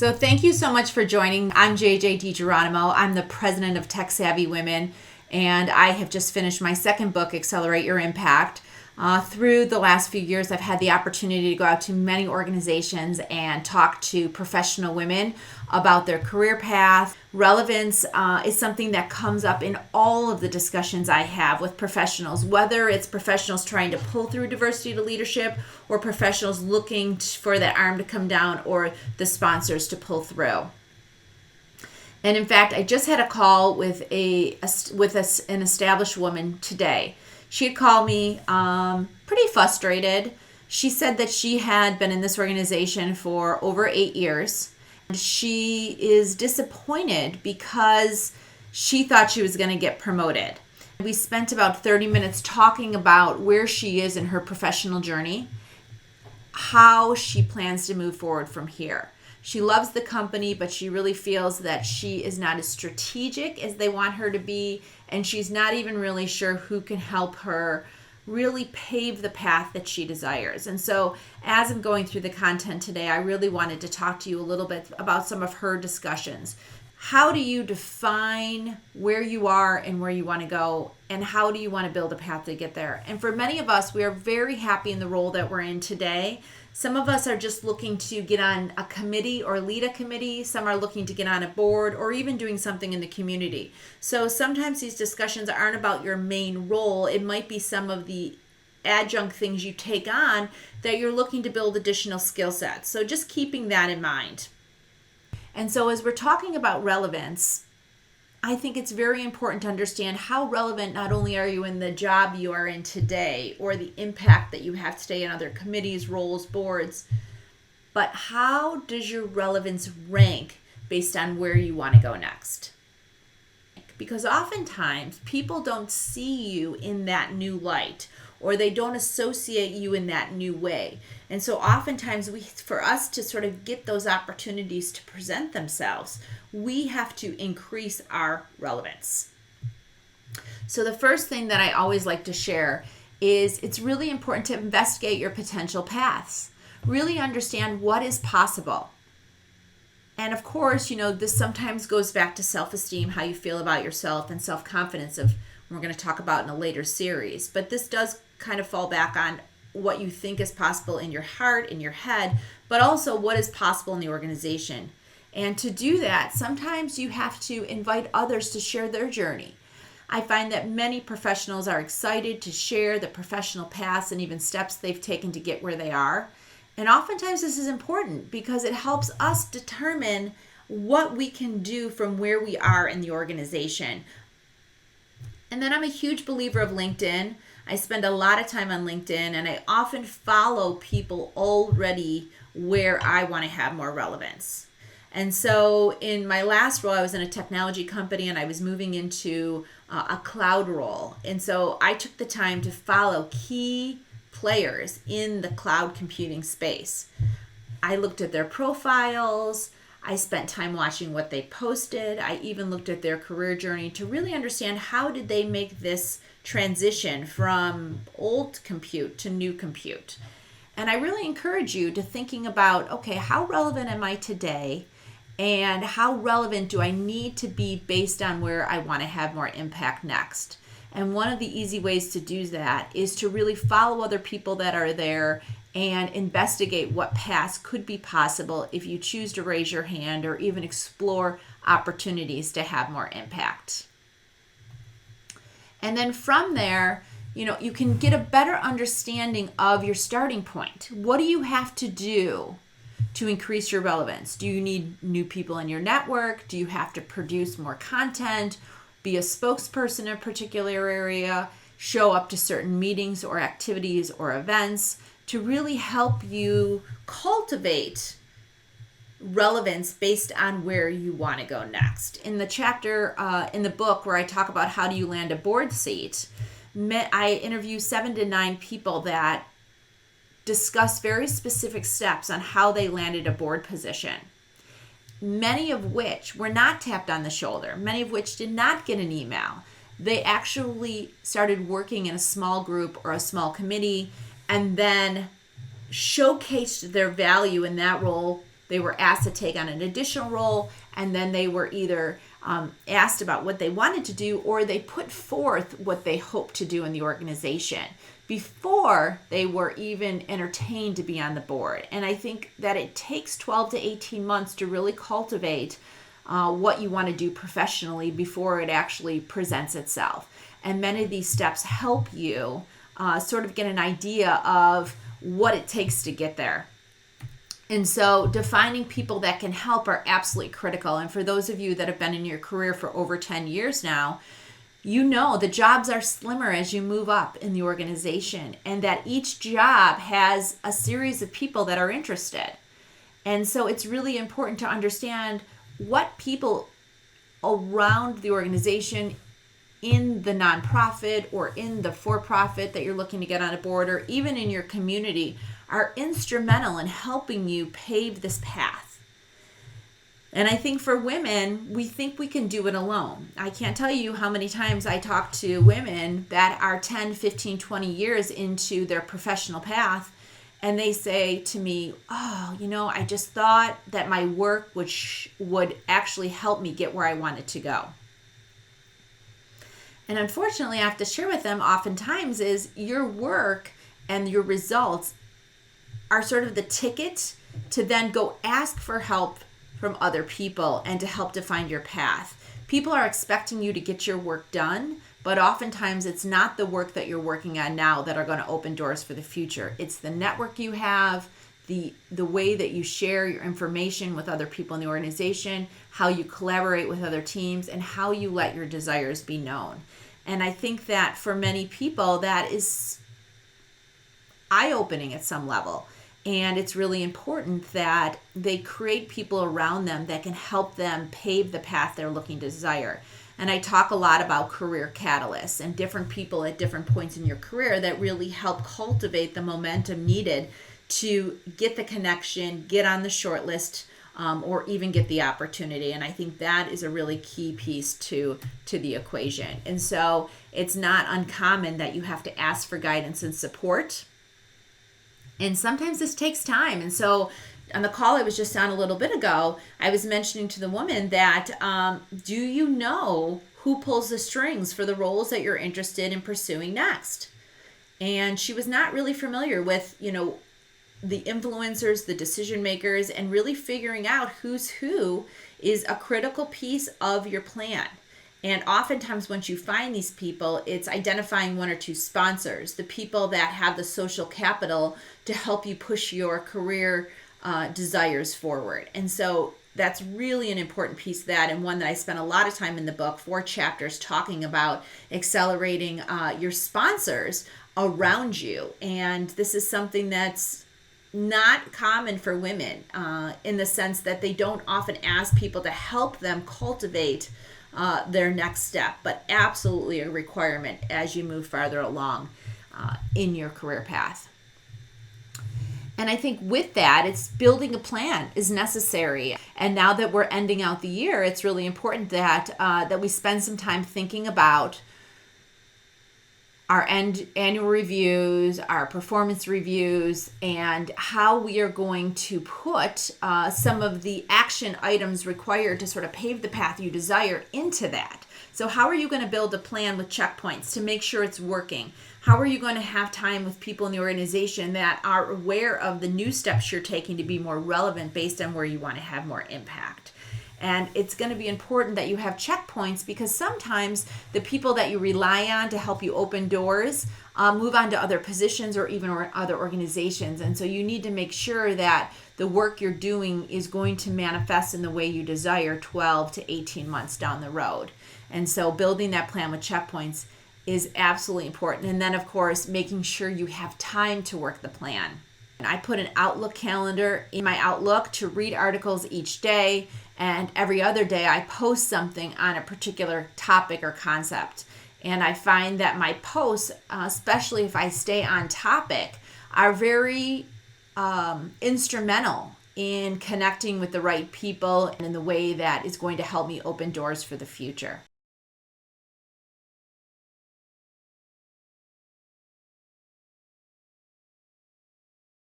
So thank you so much for joining. I'm JJ DiGeronimo. I'm the president of Tech Savvy Women, and I have just finished my second book, Accelerate Your Impact. Through the last few years, I've had the opportunity to go out to many organizations and talk to professional women about their career path. Relevance is something that comes up in all of the discussions I have with professionals, whether it's professionals trying to pull through diversity to leadership or professionals looking for that arm to come down or the sponsors to pull through. And in fact, I just had a call with an established woman today. She had called me pretty frustrated. She said that she had been in this organization for over 8 years. And she is disappointed because she thought she was going to get promoted. We spent about 30 minutes talking about where she is in her professional journey, how she plans to move forward from here. She loves the company, but she really feels that she is not as strategic as they want her to be, and she's not even really sure who can help her really pave the path that she desires. And so as I'm going through the content today, I really wanted to talk to you a little bit about some of her discussions. How do you define where you are and where you want to go, and how do you want to build a path to get there? And for many of us, we are very happy in the role that we're in today. Some of us are just looking to get on a committee or lead a committee. Some are looking to get on a board or even doing something in the community. So sometimes these discussions aren't about your main role. It might be some of the adjunct things you take on that you're looking to build additional skill sets. So just keeping that in mind. And so as we're talking about relevance, I think it's very important to understand how relevant not only are you in the job you are in today or the impact that you have today in other committees, roles, boards, but how does your relevance rank based on where you want to go next? Because oftentimes people don't see you in that new light, or they don't associate you in that new way. And so oftentimes for us to sort of get those opportunities to present themselves, we have to increase our relevance. So the first thing that I always like to share is it's really important to investigate your potential paths. Really understand what is possible. And of course, this sometimes goes back to self-esteem, how you feel about yourself, and self-confidence we're going to talk about in a later series. But this does kind of fall back on what you think is possible in your heart, in your head, but also what is possible in the organization. And to do that, sometimes you have to invite others to share their journey. I find that many professionals are excited to share the professional paths and even steps they've taken to get where they are. And oftentimes this is important because it helps us determine what we can do from where we are in the organization. And then I'm a huge believer of LinkedIn. I spend a lot of time on LinkedIn, and I often follow people already where I want to have more relevance. And so in my last role, I was in a technology company and I was moving into a cloud role. And so I took the time to follow key players in the cloud computing space. I looked at their profiles. I spent time watching what they posted. I even looked at their career journey to really understand how did they make this transition from old compute to new compute. And I really encourage you to thinking about, okay, how relevant am I today? And how relevant do I need to be based on where I want to have more impact next? And one of the easy ways to do that is to really follow other people that are there and investigate what paths could be possible if you choose to raise your hand or even explore opportunities to have more impact. And then from there, you can get a better understanding of your starting point. What do you have to do to increase your relevance? Do you need new people in your network? Do you have to produce more content, be a spokesperson in a particular area, show up to certain meetings or activities or events to really help you cultivate relevance based on where you want to go next? In the chapter in the book where I talk about how do you land a board seat, I interview 7 to 9 people that discuss very specific steps on how they landed a board position, many of which were not tapped on the shoulder, many of which did not get an email. They actually started working in a small group or a small committee and then showcased their value in that role they were asked to take on an additional role, and then they were either asked about what they wanted to do, or they put forth what they hoped to do in the organization before they were even entertained to be on the board. And I think that it takes 12 to 18 months to really cultivate what you want to do professionally before it actually presents itself. And many of these steps help you sort of get an idea of what it takes to get there. And so defining people that can help are absolutely critical. And for those of you that have been in your career for over 10 years now, you know the jobs are slimmer as you move up in the organization, and that each job has a series of people that are interested. And so it's really important to understand what people around the organization, in the nonprofit or in the for-profit that you're looking to get on a board, or even in your community, are instrumental in helping you pave this path. And I think for women, we think we can do it alone. I can't tell you how many times I talk to women that are 10, 15, 20 years into their professional path, and they say to me, oh, I just thought that my work would actually help me get where I wanted to go. And unfortunately, I have to share with them oftentimes is your work and your results are sort of the ticket to then go ask for help from other people and to help define your path. People are expecting you to get your work done, but oftentimes it's not the work that you're working on now that are going to open doors for the future. It's the network you have, the way that you share your information with other people in the organization, how you collaborate with other teams, and how you let your desires be known. And I think that for many people, that is eye-opening at some level. And it's really important that they create people around them that can help them pave the path they're looking to desire. And I talk a lot about career catalysts and different people at different points in your career that really help cultivate the momentum needed to get the connection, get on the short list, or even get the opportunity. And I think that is a really key piece to the equation. And so it's not uncommon that you have to ask for guidance and support. And sometimes this takes time. And so on the call I was just on a little bit ago, I was mentioning to the woman that, do you know who pulls the strings for the roles that you're interested in pursuing next? And she was not really familiar with, the influencers, the decision makers, and really figuring out who's who is a critical piece of your plan. And oftentimes once you find these people, it's identifying one or two sponsors, the people that have the social capital to help you push your career desires forward. And so that's really an important piece of that, and one that I spent a lot of time in the book, 4 chapters, talking about accelerating your sponsors around you. And this is something that's not common for women in the sense that they don't often ask people to help them cultivate their next step, but absolutely a requirement as you move farther along in your career path. And I think with that, it's building a plan is necessary. And now that we're ending out the year, it's really important that we spend some time thinking about our annual reviews, our performance reviews, and how we are going to put some of the action items required to sort of pave the path you desire into that. So how are you going to build a plan with checkpoints to make sure it's working? How are you going to have time with people in the organization that are aware of the new steps you're taking to be more relevant based on where you want to have more impact? And it's going to be important that you have checkpoints, because sometimes the people that you rely on to help you open doors move on to other positions or even other organizations. And so you need to make sure that the work you're doing is going to manifest in the way you desire 12 to 18 months down the road. And so building that plan with checkpoints is absolutely important. And then, of course, making sure you have time to work the plan. And I put an Outlook calendar in my Outlook to read articles each day. And every other day I post something on a particular topic or concept. And I find that my posts, especially if I stay on topic, are very instrumental in connecting with the right people and in the way that is going to help me open doors for the future.